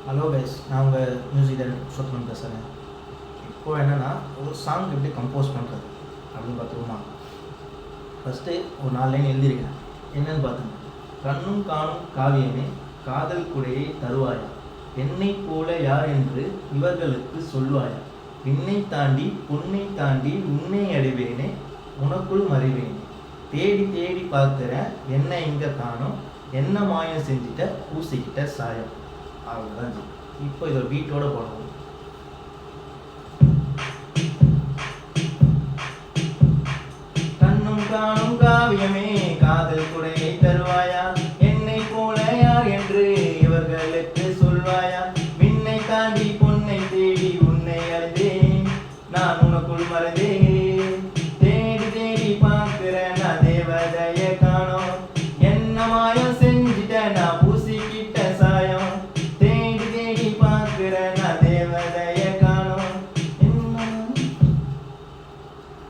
Hello guys, நான் உங்கள் music director Purushothaman பேசுகிறேன். இப்போது என்னென்னா, ஒரு சாங் எப்படி கம்போஸ் பண்ணுறது அப்படின்னு பார்த்துக்கோமா. ஃபஸ்ட்டு ஒரு 4 லைன் எழுதியிருக்கேன். என்னென்னு பார்த்துங்க. கண்ணும் காணும் காவியமே காதல் குடையை தருவாயா, என்னை போல யார் என்று இவர்களுக்கு சொல்வாயா, விண்ணை தாண்டி பொன்னை தாண்டி உன்னை அடைவேனே உனக்குள் மறைவேனே, தேடி தேடி பார்க்குறேன் என்ன இங்கே காணும், என்ன மாயம் செஞ்சுட்ட பூசிக்கிட்ட சாயம். அவ்வளோதான். இப்போ இதை பீட்டோட போடணும். கண்ணும் காணும் காவியமே காதல் குடையை தருவாயா, என்னை போல யார் என்று இவர்களுக்கு சொல்வாயா, விண்ணை தாண்டி பொன்னை தேடி உன்னை அறிந்தேன் நான் உனக்குள் மறைந்தேன், தேடி தேடி பார்க்கிறேன் நான் தேவதைய காணோம், என்ன மாயம் செஞ்சிட்ட நான் பூசிக்கிட்ட சாயம், தேடி தேடி பார்க்கிறேன்